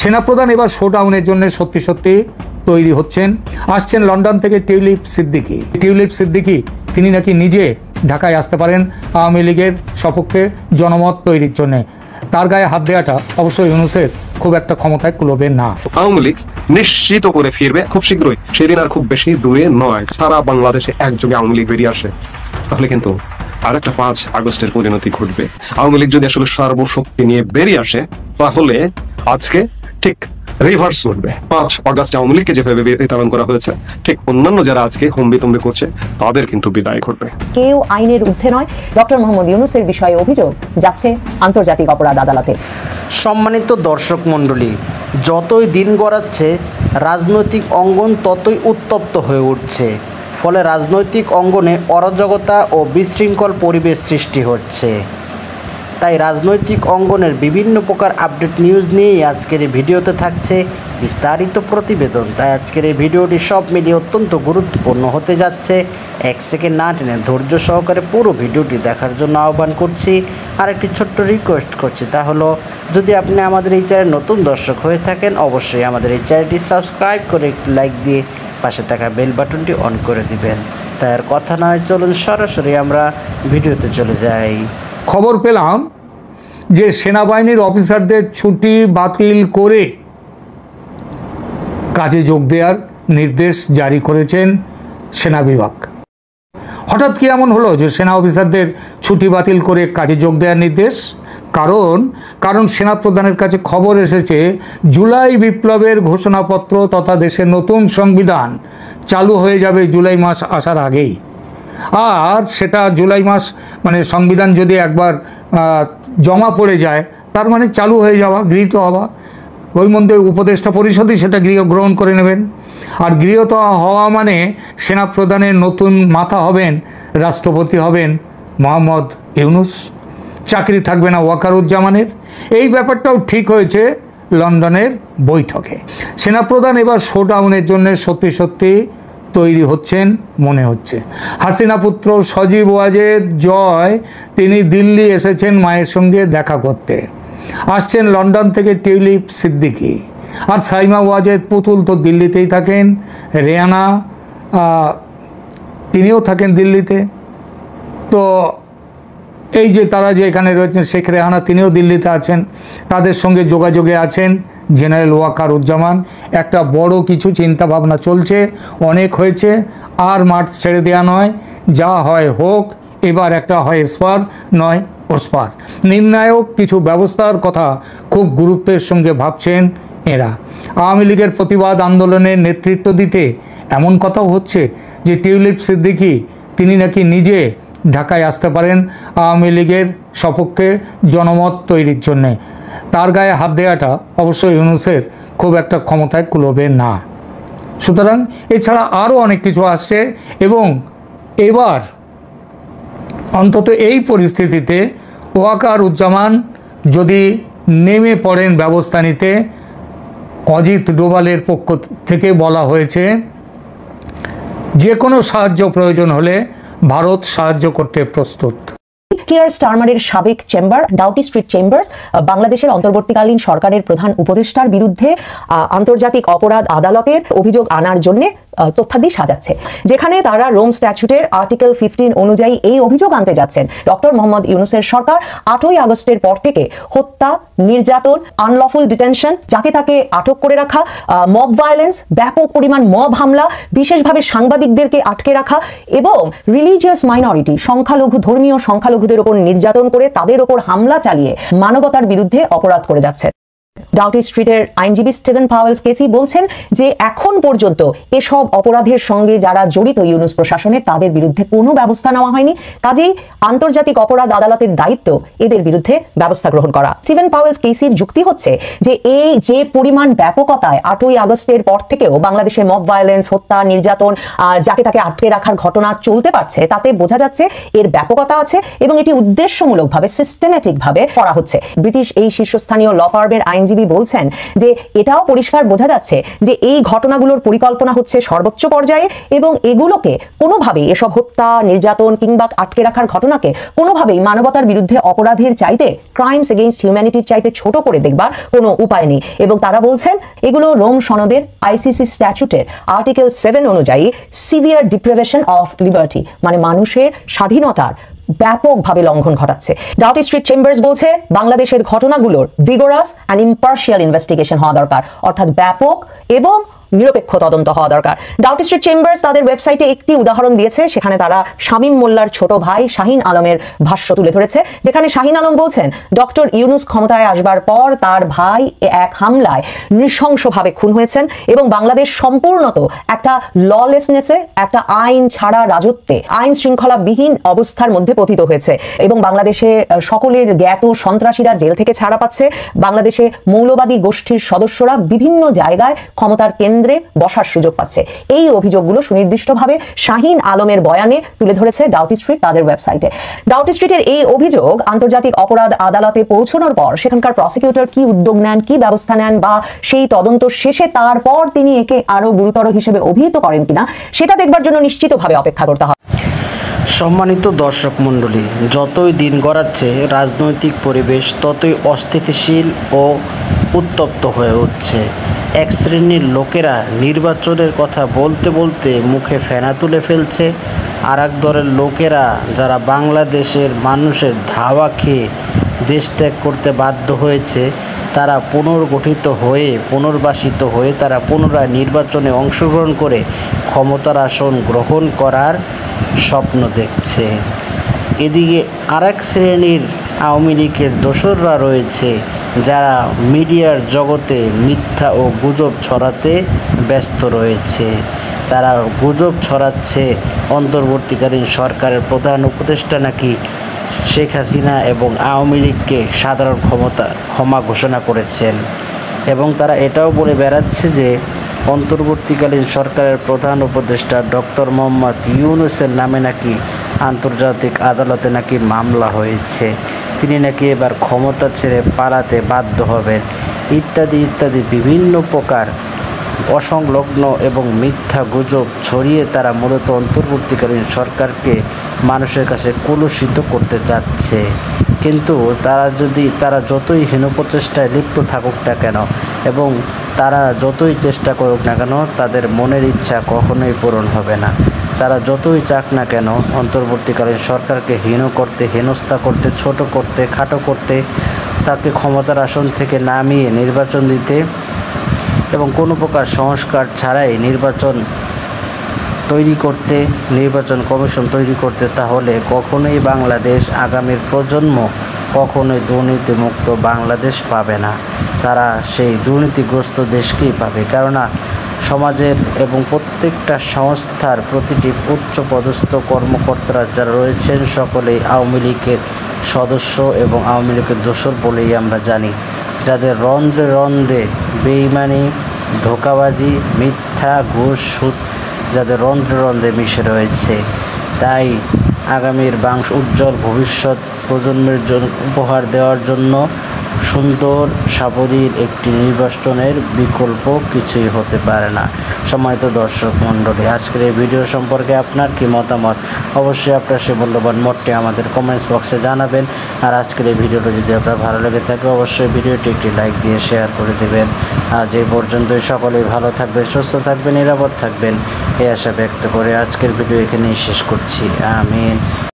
সেনাপ্রধান এবার শোডাউনের জন্য সত্যি সত্যি তৈরি হচ্ছেন। আসছেন লন্ডন থেকে টিউলিপ সিদ্দিকী তিনি নাকি নিজে ঢাকায় আসতে পারেন আওয়ামী লীগের সপক্ষে জনমত তৈরির জন্য। তার গায়ে হাত দেওয়াটা অবশ্যই ইউনূসের খুব একটা ক্ষমতায় কুলোবে না। আওয়ামী লীগ নিশ্চিত করে ফিরবে খুব শীঘ্রই, সেদিন আর খুব বেশি দূরে নয়। সারা বাংলাদেশে একযোগে আওয়ামী লীগ বেরিয়ে আসে, তাহলে কিন্তু আর একটা 5 আগস্টের পরিণতি ঘটবে। আওয়ামী লীগ যদি আসলে সর্বশক্তি নিয়ে বেরিয়ে আসে, তাহলে আজকে ঠিক রিভার্স ঘটবে। 5 আগস্ট আওয়ামী লীগকে যেভাবে বিতাড়ন করা হয়েছে, ঠিক অন্যান্য যারা আজকে হম্বিতম্বি করছে তাদের কিন্তু বিদায় ঘটবে। কেউ আইনের ঊর্ধ্বে নয়। ডক্টর মোহাম্মদ ইউনূসের বিষয়ে অভিযোগ যাচ্ছে আন্তর্জাতিক অপরাধ আদালতে। সম্মানিত দর্শক মণ্ডলী, যতই দিন গড়াচ্ছে রাজনৈতিক অঙ্গন ততই উত্তপ্ত হয়ে উঠছে। ফলে রাজনৈতিক অঙ্গনে অরাজকতা ও বিশৃঙ্খল পরিবেশ সৃষ্টি হচ্ছে। তাই রাজনৈতিক অঙ্গনের বিভিন্ন প্রকার আপডেট নিউজ নিয়েই আজকের এই ভিডিওতে থাকছে বিস্তারিত প্রতিবেদন। তাই আজকের এই ভিডিওটি সব মিলিয়ে অত্যন্ত গুরুত্বপূর্ণ হতে যাচ্ছে। 1 সেকেন্ড না টেনে ধৈর্য সহকারে পুরো ভিডিওটি দেখার জন্য আহ্বান করছি। আর একটি ছোট্ট রিকোয়েস্ট করছি, তা হলো যদি আপনি আমাদের এই চ্যানেল নতুন দর্শক হয়ে থাকেন, অবশ্যই আমাদের এই চ্যানেলটি সাবস্ক্রাইব করে একটি লাইক দিয়ে পাশে থাকা বেল বাটনটি অন করে দিবেন। তাই আর কথা নয়, চলুন সরাসরি আমরা ভিডিওতে চলে যাই। খবর পেলাম যে সেনাবাহিনীর অফিসারদের ছুটি বাতিল করে কাজে যোগ দেওয়ার নির্দেশ জারি করেছেন সেনা বিভাগ। হঠাৎ কি এমন হলো যে সেনা অফিসারদের ছুটি বাতিল করে কাজে যোগ দেওয়ার নির্দেশ? কারণ সেনাপ্রধানের কাছে খবর এসেছে জুলাই বিপ্লবের ঘোষণাপত্র তথা দেশের নতুন সংবিধান চালু হয়ে যাবে জুলাই মাস আসার আগেই। আর সেটা জুলাই মাস মানে সংবিধান যদি একবার জমা পড়ে যায়, তার মানে চালু হয়ে যাওয়া, গৃহীত হওয়া। ওই মধ্যে উপদেষ্টা পরিষদই সেটা গ্রহণ করে নেবেন। আর গৃহীত হওয়া মানে সেনাপ্রধানের নতুন মাথা হবেন, রাষ্ট্রপতি হবেন মোহাম্মদ ইউনূস। চাকরি থাকবে না ওয়াকারুজ্জামানের। এই ব্যাপারটাও ঠিক হয়েছে লন্ডনের বৈঠকে। সেনাপ্রধান এবার শোডাউনের জন্য সত্যি সত্যি তৈরি হচ্ছেন মনে হচ্ছে। হাসিনা পুত্র সজীব ওয়াজেদ জয় তিনি দিল্লি এসেছেন মায়ের সঙ্গে দেখা করতে। আসছেন লন্ডন থেকে টিউলিপ সিদ্দিকী। আর সাইমা ওয়াজেদ পুতুল তো দিল্লিতেই থাকেন। রেহানা তিনিও থাকেন দিল্লিতে। তো এই যে তারা যে এখানে রয়েছেন, শেখ রেহানা তিনিও দিল্লিতে আছেন। তাদের সঙ্গে যোগাযোগে আছেন জেনারেল ওয়াকারুজ্জামান। একটা বড় কিছু চিন্তা ভাবনা চলছে, অনেক হয়েছে, আর মাঠ ছেড়ে দেওয়া নয়। যা হয় হোক, এবার একটা হয় এসপার নয় ওসপার। নির্ণায়ক কিছু ব্যবস্থার কথা খুব গুরুত্বের সঙ্গে ভাবছেন এরা। আওয়ামী লীগের প্রতিবাদ আন্দোলনের নেতৃত্ব দিতে এমন কথাও হচ্ছে যে টিউলিপ সিদ্দিকী তিনি নাকি নিজে ঢাকায় আসতে পারেন আওয়ামী লীগের সপক্ষে জনমত তৈরির জন্যে। তার গায়ে হাত দেওয়াটা অবশ্যই ইউনূসের খুব একটা ক্ষমতায় কুলোবে না। সুতরাং এছাড়া আরও অনেক কিছু আসছে। এবং এবার অন্তত এই পরিস্থিতিতে ওয়াকারুজ্জামান যদি নেমে পড়েন ব্যবস্থা নিতে, অজিত ডোভালের পক্ষ থেকে বলা হয়েছে যে কোনো সাহায্য প্রয়োজন হলে ভারত সাহায্য করতে প্রস্তুত। কিয়ার স্টারমারের সাবেক চেম্বার ডাউটি স্ট্রিট চেম্বার্স বাংলাদেশের অন্তর্বর্তীকালীন সরকারের প্রধান উপদেষ্টার বিরুদ্ধে আন্তর্জাতিক অপরাধ আদালতের অভিযোগ আনার জন্য তথ্যাদি সাজাচ্ছে, যেখানে তারা রোম স্ট্যাচুটের আর্টিকেল 15 অনুযায়ী এই অভিযোগ আনতে যাচ্ছেন। ডক্টর মোহাম্মদ ইউনূসের সরকার 8ই আগস্টের পর থেকে হত্যা, নির্যাতন, আনলফুল ডিটেনশন, যাকে তাকে আটক করে রাখা, মব ভায়োলেন্স, ব্যাপক পরিমাণ মব হামলা, বিশেষভাবে সাংবাদিকদেরকে আটকে রাখা এবং রিলিজিয়াস মাইনরিটি ধর্মীয় সংখ্যালঘুদের উপর নির্যাতন করে তাদের উপর হামলা চালিয়ে মানবতার বিরুদ্ধে অপরাধ করে যাচ্ছে। ডাউটি স্ট্রিটের আইনজীবী স্টিভেন পাওয়েল কেসি বলছেন যে এখন পর্যন্ত এসব অপরাধের সঙ্গে যারা জড়িত ইউনূস প্রশাসনের, তাদের বিরুদ্ধে কোনো ব্যবস্থা নেওয়া হয়নি। কাজেই আন্তর্জাতিক অপরাধ আদালতের দায়িত্ব এদের বিরুদ্ধে ব্যবস্থা গ্রহণ করা। স্টিভেন পাওয়েল কেসির যুক্তি হচ্ছে যে এই যে পরিমাণ ব্যাপকতায় 8ই আগস্টের পর থেকেও বাংলাদেশে মব ভায়োলেন্স, হত্যা, নির্যাতন, যাকে তাকে আটকে রাখার ঘটনা চলতে পারছে, তাতে বোঝা যাচ্ছে এর ব্যাপকতা আছে এবং এটি উদ্দেশ্যমূলকভাবে সিস্টেমেটিক ভাবে করা হচ্ছে। ব্রিটিশ এই শীর্ষস্থানীয় ল ফার্মের আইনজীবী আইনজীবী বলছেন যে এটাও পরিষ্কার বোঝা যাচ্ছে যে এই ঘটনাগুলোর পরিকল্পনা হচ্ছে সর্বোচ্চ পর্যায়ে এবং এগুলোকে কোনোভাবেই, এসব হত্যা, নির্যাতন কিংবা আটকে রাখার ঘটনাকে কোনোভাবেই মানবতার বিরুদ্ধে অপরাধের চাইতে, ক্রাইমস এগেইনস্ট হিউম্যানিটির চাইতে ছোট করে দেখবার কোনো উপায় নেই। এবং তারা বলছেন এগুলো রোম সনদের আইসিসি স্ট্যাচুটের আর্টিকেল 7 অনুযায়ী সিভিয়ার ডিপ্রিভেশন অফ লিবার্টি, মানে মানুষের স্বাধীনতার ব্যাপকভাবে লঙ্ঘন ঘটাচ্ছে। ডাউটি স্ট্রিট চেম্বার্স বলছে বাংলাদেশের ঘটনাগুলোর ভিগোরাস অ্যান্ড ইম্পার্শিয়াল ইনভেস্টিগেশন হওয়া দরকার, অর্থাৎ ব্যাপক এবং নিরপেক্ষ তদন্ত হওয়া দরকার। ডাউটি স্ট্রিট চেম্বার্স তাদের ওয়েবসাইটে একটি উদাহরণ দিয়েছে, সেখানে তারা শামীম মোল্লার ছোট ভাই শাহিন আলমের ভাষ্য তুলে ধরেছে, যেখানে শাহিন আলম বলছেন ডক্টর ইউনুস ক্ষমতায় আসবার পর তার ভাই এক হামলায় নৃশংসভাবে খুন হয়েছেন এবং বাংলাদেশ সম্পূর্ণত একটা ললেসনেসে, একটা আইন ছাড়া রাজত্বে, আইন শৃঙ্খলাবিহীন অবস্থার মধ্যে পতিত হয়েছে এবং বাংলাদেশে সকলের জ্ঞাত সন্ত্রাসীরা জেল থেকে ছাড়া পাচ্ছে। বাংলাদেশে মৌলবাদী গোষ্ঠীর সদস্যরা বিভিন্ন জায়গায় ক্ষমতার কেন্দ্রে বসার সুযোগ পাচ্ছে। এই অভিযোগগুলো সুনির্দিষ্টভাবে শাহিন আলমের বয়ানে তুলে ধরেছে ডাউটি স্ট্রিট তাদের ওয়েবসাইটে। ডাউটি স্ট্রিটের এই অভিযোগ আন্তর্জাতিক অপরাধ আদালতে পৌঁছানোর পর সেখানকার প্রসিকিউটর কি উদ্যোগ নেন, কি ব্যবস্থা নেন বা সেই তদন্ত শেষে তারপর তিনি একে আরো গুরুতর হিসেবে অভিহিত করেন কিনা সেটা দেখবার জন্য নিশ্চিতভাবে অপেক্ষা করতে হবে। সম্মানিত দর্শক মণ্ডলী, যতই দিন গড়াচ্ছে রাজনৈতিক পরিবেশ ততই অস্থিতিশীল ও উত্তপ্ত হয়ে উঠছে। এক শ্রেণীর লোকেরা নির্বাচনের কথা বলতে বলতে মুখে ফেনা তুলে ফেলছে, আর এক দলের লোকেরা যারা বাংলাদেশের মানুষের ধাওয়া খেয়ে দেশ ত্যাগ করতে বাধ্য হয়েছে, তারা পুনর্গঠিত হয়ে, পুনর্বাসিত হয়ে তারা পুনরায় নির্বাচনে অংশগ্রহণ করে ক্ষমতার আসন গ্রহণ করার স্বপ্ন দেখছে। এদিকে আরেক শ্রেণীর আওয়ামী লীগের দোসররা রয়েছে যারা মিডিয়ার জগতে মিথ্যা ও গুজব ছড়াতে ব্যস্ত রয়েছে। তারা গুজব ছড়াচ্ছে অন্তর্বর্তীকালীন সরকারের প্রধান উপদেষ্টা নাকি শেখ হাসিনা এবং আওয়ামী লীগকে সাধারণ ক্ষমা ঘোষণা করেছেন এবং তারা এটাও বলে বেড়াচ্ছে যে অন্তর্বর্তীকালীন সরকারের প্রধান উপদেষ্টা ডক্টর মোহাম্মদ ইউনূসের নামে নাকি আন্তর্জাতিক আদালতে নাকি মামলা হয়েছে, তিনি নাকি এবার ক্ষমতা ছেড়ে পালাতে বাধ্য হবেন, ইত্যাদি ইত্যাদি বিভিন্ন প্রকার অসংলগ্ন এবং মিথ্যা গুজব ছড়িয়ে তারা মূলত অন্তর্বর্তীকালীন সরকারকে মানুষের কাছে কলুষিত করতে চাচ্ছে। কিন্তু তারা যতই হীন প্রচেষ্টায় লিপ্ত থাকুক না কেন এবং তারা যতই চেষ্টা করুক না কেন, তাদের মনের ইচ্ছা কখনোই পূরণ হবে না। তারা যতই চাক না কেন অন্তর্বর্তীকালীন সরকারকে হীন করতে, হেনস্থা করতে, ছোট করতে, খাটো করতে, তাকে ক্ষমতার আসন থেকে নামিয়ে নির্বাচন দিতে এবং কোনো প্রকার সংস্কার ছাড়াই নির্বাচন কমিশন তৈরি করতে, তাহলে কখনোই বাংলাদেশ, আগামীর প্রজন্ম কখনোই দুর্নীতিমুক্ত বাংলাদেশ পাবে না। তারা সেই দুর্নীতিগ্রস্ত দেশকেই পাবে। কেননা সমাজের এবং প্রত্যেকটা সংস্থার প্রতিটি উচ্চপদস্থ কর্মকর্তারা যারা রয়েছেন সকলেই আওয়ামী লীগের সদস্য এবং আওয়ামী লীগের দোসর বলেই আমরা জানি, যাদের রন্ধ্রে রন্ধ্রে বেইমানি, ধোঁকাবাজি, মিথ্যা, ঘুষ, সুদ যাদের রন্ধ্রে রন্ধ্রে মিশে রয়েছে। তাই আগামীর উজ্জ্বল ভবিষ্যৎ প্রজন্মের জন্য উপহার দেওয়ার জন্য সুন্দর সাবলীল একটি নির্বাচনের বিকল্প কিছুই হতে পারে না। সম্মানিত দর্শক মণ্ডলী, আজকের এই ভিডিও সম্পর্কে আপনার কি মতামত অবশ্যই আপনার সে মূল্যবান মতটি আমাদের কমেন্টস বক্সে জানাবেন। আর আজকের এই ভিডিওটা যদি আপনার ভালো লেগে থাকে অবশ্যই ভিডিওটি একটি লাইক দিয়ে শেয়ার করে দেবেন। আজ এই পর্যন্তই, সকলেই ভালো থাকবেন, সুস্থ থাকবেন, নিরাপদ থাকবেন এই আশা ব্যক্ত করে আজকের ভিডিও এখানেই শেষ করছি। আমিন।